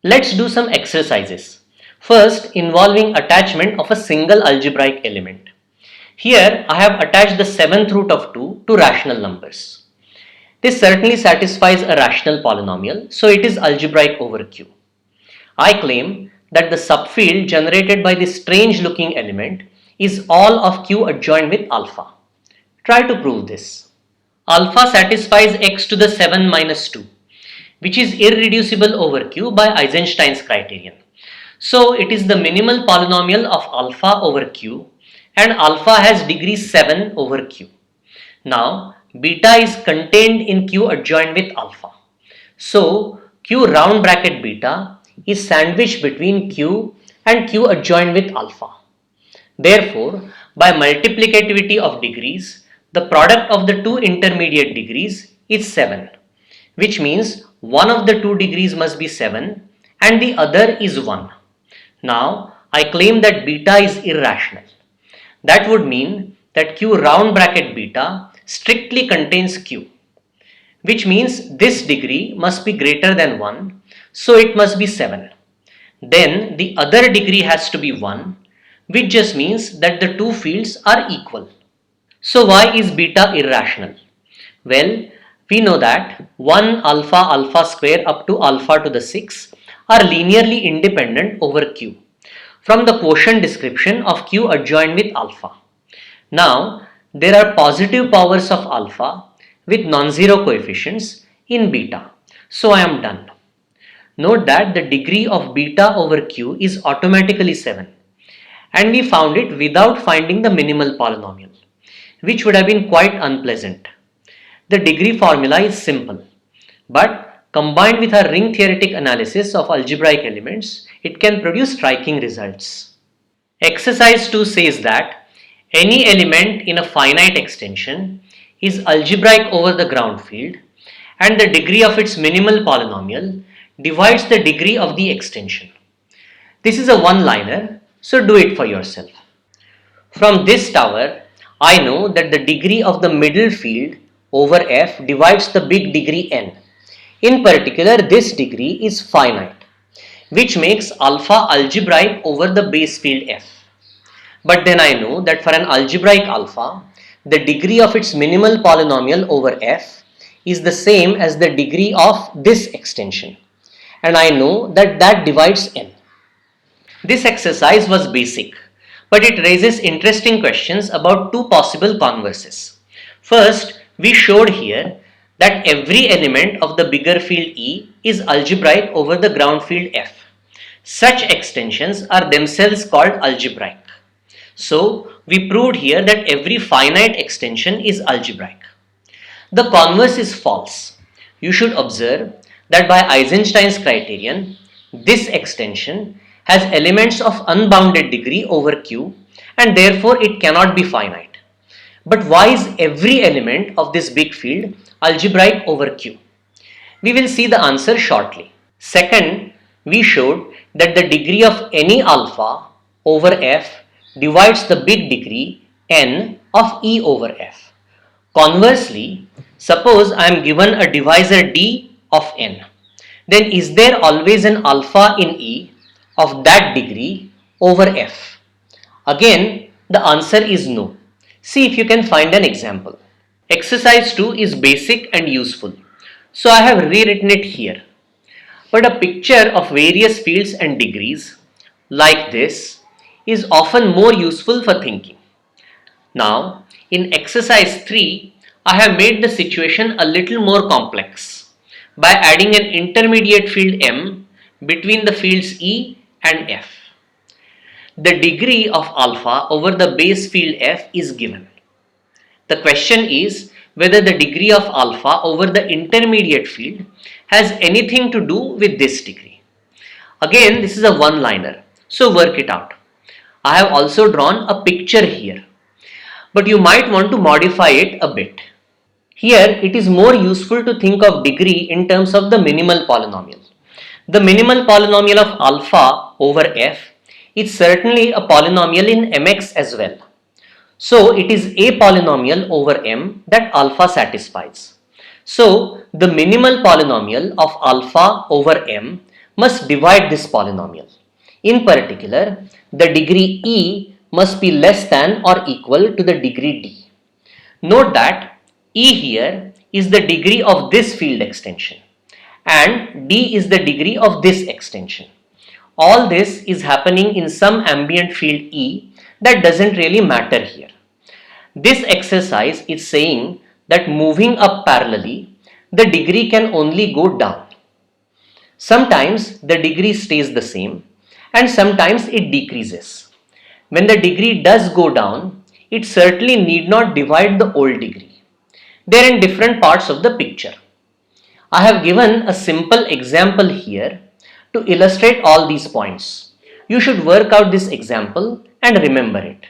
Let's do some exercises. First, involving attachment of a single algebraic element. Here, I have attached the 7th root of 2 to rational numbers. This certainly satisfies a rational polynomial, so it is algebraic over Q. I claim that the subfield generated by this strange looking element is all of Q adjoined with alpha. Try to prove this. Alpha satisfies x to the 7 minus 2, which is irreducible over Q by Eisenstein's criterion. So it is the minimal polynomial of alpha over Q, and alpha has degree 7 over Q. Now beta is contained in Q adjoined with alpha. So Q round bracket beta is sandwiched between Q and Q adjoined with alpha. Therefore, by multiplicativity of degrees, the product of the two intermediate degrees is 7, which means one of the two degrees must be 7 and the other is 1. Now, I claim that beta is irrational. That would mean that Q round bracket beta strictly contains Q, which means this degree must be greater than 1, so it must be 7. Then the other degree has to be 1, which just means that the two fields are equal. So why is beta irrational? Well, we know that 1 alpha alpha square up to alpha to the 6 are linearly independent over Q from the quotient description of Q adjoined with alpha. Now, there are positive powers of alpha with non-zero coefficients in beta. So I am done. Note that the degree of beta over Q is automatically 7, and we found it without finding the minimal polynomial, which would have been quite unpleasant. The degree formula is simple, but combined with our ring theoretic analysis of algebraic elements, it can produce striking results. Exercise 2 says that any element in a finite extension is algebraic over the ground field, and the degree of its minimal polynomial divides the degree of the extension. This is a one-liner, so do it for yourself. From this tower, I know that the degree of the middle field over F divides the big degree n. In particular, this degree is finite, which makes alpha algebraic over the base field F. But then I know that for an algebraic alpha, the degree of its minimal polynomial over F is the same as the degree of this extension, and I know that that divides n. This exercise was basic, but it raises interesting questions about two possible converses. First, we showed here that every element of the bigger field E is algebraic over the ground field F. Such extensions are themselves called algebraic. So, we proved here that every finite extension is algebraic. The converse is false. You should observe that by Eisenstein's criterion, this extension has elements of unbounded degree over Q, and therefore it cannot be finite. But why is every element of this big field algebraic over Q? We will see the answer shortly. Second, we showed that the degree of any alpha over F divides the big degree n of E over F. Conversely, suppose I am given a divisor d of n. Then is there always an alpha in E of that degree over F? Again, the answer is no. See if you can find an example. Exercise 2 is basic and useful, so I have rewritten it here. But a picture of various fields and degrees like this is often more useful for thinking. Now, in exercise 3, I have made the situation a little more complex by adding an intermediate field M between the fields E and F. The degree of alpha over the base field F is given. The question is whether the degree of alpha over the intermediate field has anything to do with this degree. Again, this is a one-liner, so work it out. I have also drawn a picture here, but you might want to modify it a bit. Here, it is more useful to think of degree in terms of the minimal polynomial. The minimal polynomial of alpha over F is certainly a polynomial in Mx as well. So, it is a polynomial over M that alpha satisfies. So, the minimal polynomial of alpha over M must divide this polynomial. In particular, the degree E must be less than or equal to the degree D. Note that E here is the degree of this field extension and D is the degree of this extension. All this is happening in some ambient field E that doesn't really matter here. This exercise is saying that moving up parallelly, the degree can only go down. Sometimes the degree stays the same and sometimes it decreases. When the degree does go down, it certainly need not divide the old degree. They are in different parts of the picture. I have given a simple example here to illustrate all these points. You should work out this example and remember it.